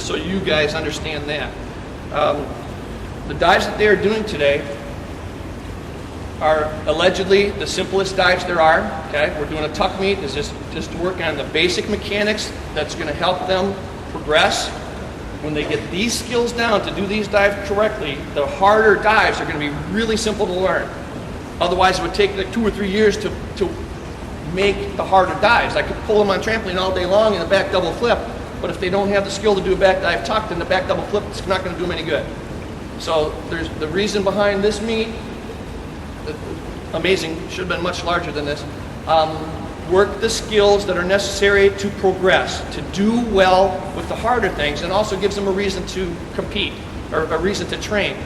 just so you guys understand that. The dives that they are doing today are allegedly the simplest dives there are. Okay, we're doing a tuck meet. This is just to work on the basic mechanics that's going to help them progress. When they get these skills down to do these dives correctly, the harder dives are going to be really simple to learn. Otherwise, it would take like 2 or 3 years to make the harder dives. I could pull them on trampoline all day long in a back double flip, but if they don't have the skill to do a back dive tuck, then the back double flip is not going to do them any good. So there's the reason behind this meet. Amazing, should have been much larger than this. Work the skills that are necessary to progress, to do well with the harder things, and also gives them a reason to compete, or a reason to train.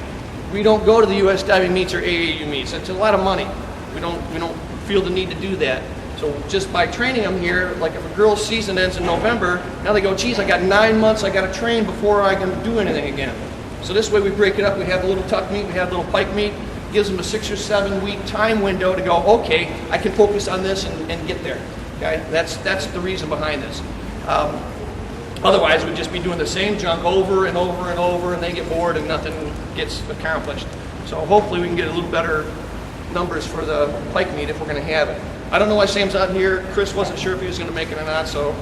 We don't go to the U.S. diving meets or AAU meets. It's a lot of money. We don't feel the need to do that. So just by training them here, like if a girl's season ends in November, now they go, geez, I got 9 months, I got to train before I can do anything again. So this way we break it up. We have a little tuck meet, we have a little pike meet. Gives them a 6 or 7 week time window to go, okay, I can focus on this and get there. Okay, that's the reason behind this. Otherwise, we'd just be doing the same junk over and over and over, and they get bored and nothing gets accomplished. So hopefully we can get a little better numbers for the pike meet if we're going to have it. I don't know why Sam's out here. Chris wasn't sure if he was going to make it or not, so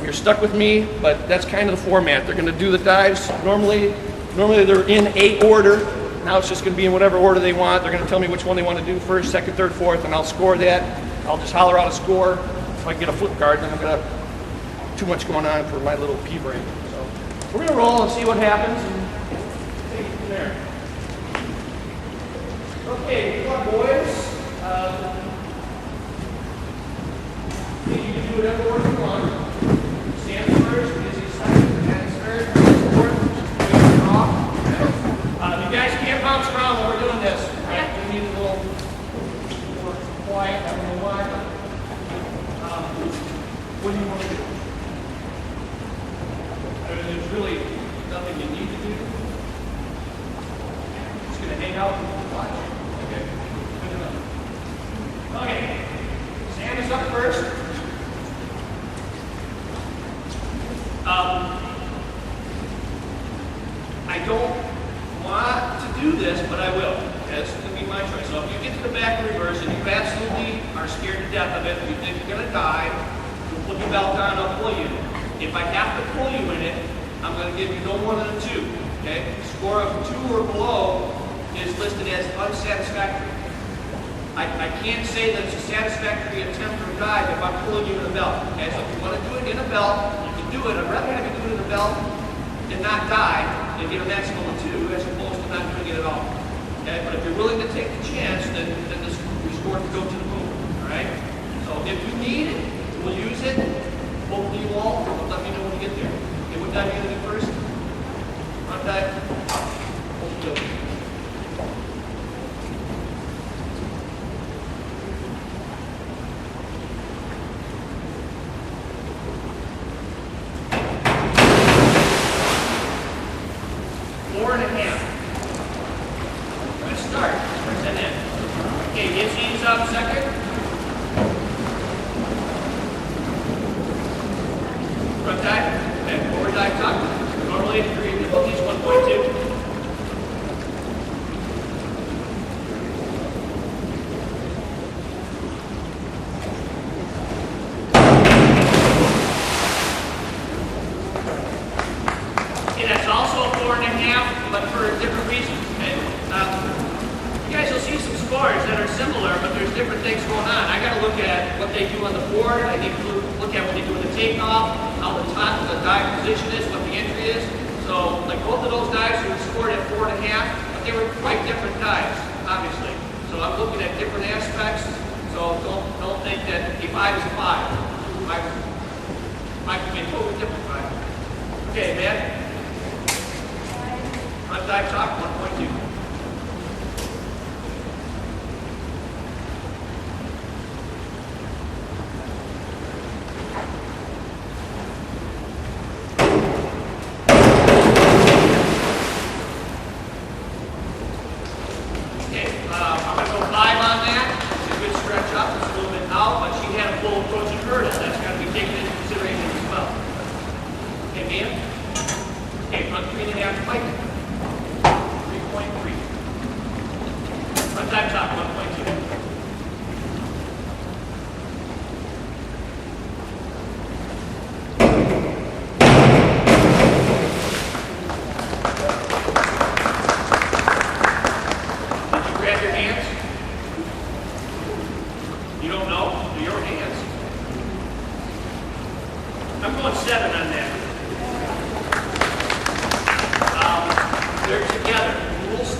you're stuck with me, but that's kind of the format. They're going to do the dives. Normally they're in a order. Now it's just going to be in whatever order they want. They're going to tell me which one they want to do first, second, third, fourth, and I'll score that. I'll just holler out a score. If I get a flip card, then I'm going to have too much going on for my little pea brain. So we're going to roll and see what happens and take it from there. Okay, come on, boys. You can do whatever order you want. Stand first, Izzy second, Madison third, fourth, draw. You guys can't bounce around while we're doing this. Right? We need a little more quiet. I don't know why. What do you want to do? I mean, there's really nothing you need to do. Just going to hang out and watch. Okay. Good enough. Okay. Sam is up first. I don't want to do this, but I will. That's going to be my choice. So if you get to the back and reverse and you absolutely are scared to death of it, and you think you're going to die, you'll put your belt on, I'll pull you. If I have to pull you in it, I'm going to give you no more than a 2. Okay? Score of 2 or below is listed as unsatisfactory. I can't say that it's a satisfactory attempt or dive if I'm pulling you in a belt. Okay? So if you want to do it in a belt, you can do it. I'd rather have you do it in a belt and not die and get a maximum of 2 as opposed to not doing it at all. Okay? But if you're willing to take the chance, then this score to go to the moon. Alright? So if you need it, we'll use it. Hopefully you all will let me know when you get there. Okay, what dive are you going to do first? Front dive? Hopefully. 4.5. Let's start. First and in. Okay, Izzy's up second. Front dive. Okay, forward dive tuck. Normally it's 3, difficulties 1.2. But for a different reason. Okay? You guys will see some scores that are similar, but there's different things going on. I got to look at what they do on the board. I need to look at what they do in the takeoff, how the top of the dive position is, what the entry is. So, like both of those dives were scored at 4.5, but they were quite different dives, obviously. So I'm looking at different aspects. So don't think that a 5 is a 5. 5 can be a totally different 5. Okay, man. Front dive top, 1.2. Okay, I'm going to go 5 on that. It's a good stretch up. It's a little bit out, but she had a full approach and hurdle. That's got to be taken into consideration as well. Okay, Mia?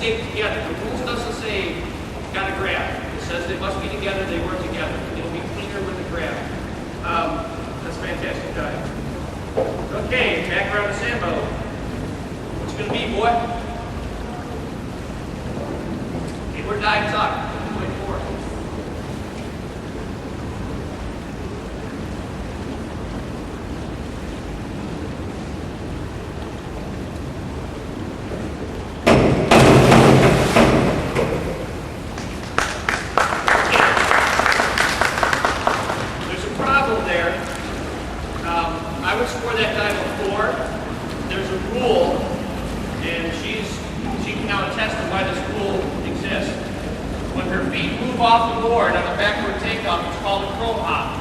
stay together. The rules doesn't say gotta grab. It says they must be together, they work together. It'll be cleaner with the grab. That's fantastic, guy. Okay, back around the sandbow. What's it gonna be, boy? Inward dive tuck. 2.4. There's a problem there. I would score that dive a 4. There's a rule, and she can now attest to why this rule exists. When her feet move off the board on a backward takeoff, it's called a crow hop.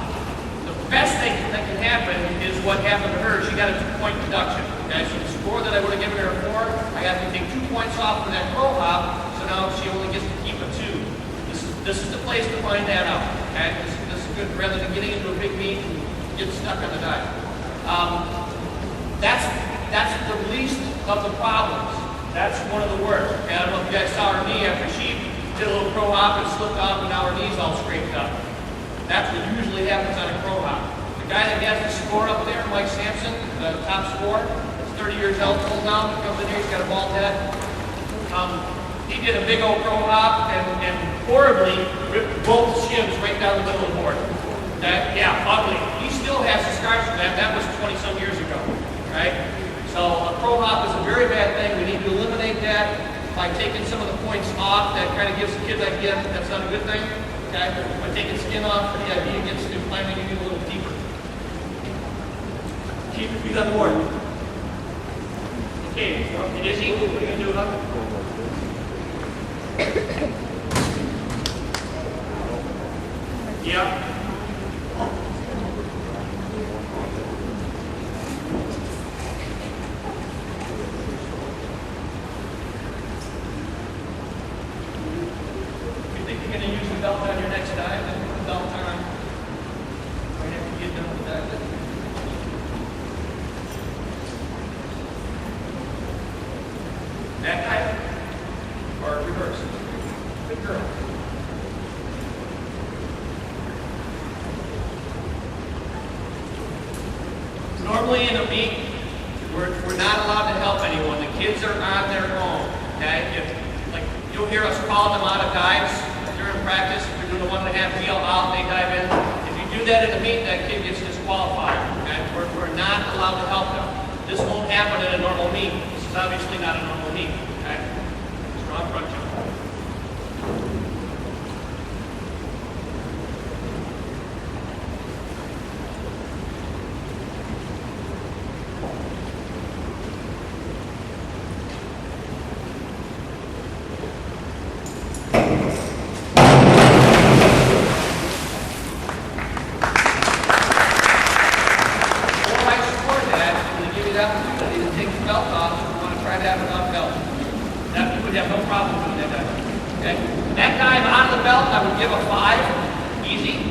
The best thing that can happen is what happened to her. She got a 2-point deduction. Okay, so the score that I would have given her a 4, I got to take 2 points off for that crow hop, so now she only gets to keep a 2. This is the place to find that out. Okay, this is good rather than getting into a big meet and getting stuck on the dive. That's the least of the problems. That's one of the worst. Okay, I don't know if you guys saw her knee after she did a little crow hop and slipped off, and now her knee's all scraped up. That's what usually happens on a crow hop. The guy that has the score up there, Mike Sampson, the top scorer, is 30 years old now. He comes in here, he's got a bald head. He did a big old crow hop and horribly ripped both shins right down the middle of the board. Yeah, ugly. He still has the scars from that. That was 20-some years ago, right? So a crow hop is a very bad thing. We need to eliminate that by taking some of the points off. That kind of gives the kid that gift. That's not a good thing. Okay? By taking skin off, the idea gets to climbing you a little deeper. Keep your feet on the board. Okay, Izzy, what are you going to do, huh? Yeah. You're going to use the belt on your next dive, then put the belt on right after you get done with that. That dive or reverse? Good girl. Normally in a meet, we're not allowed to help anyone. The kids are on their own. Okay? You'll hear us calling them out of dives during practice. If you're doing a 1.5 wheel out, they dive in. If you do that in a meet, that kid gets disqualified. Okay? We're not allowed to help them. This won't happen in a normal meet. This is obviously not a normal meet. Okay? Strong front jump. Opportunity to take the belt off if you want to try to have it off belt. That you would have no problem doing that dive. Okay? That dive out of the belt, I would give a 5, easy.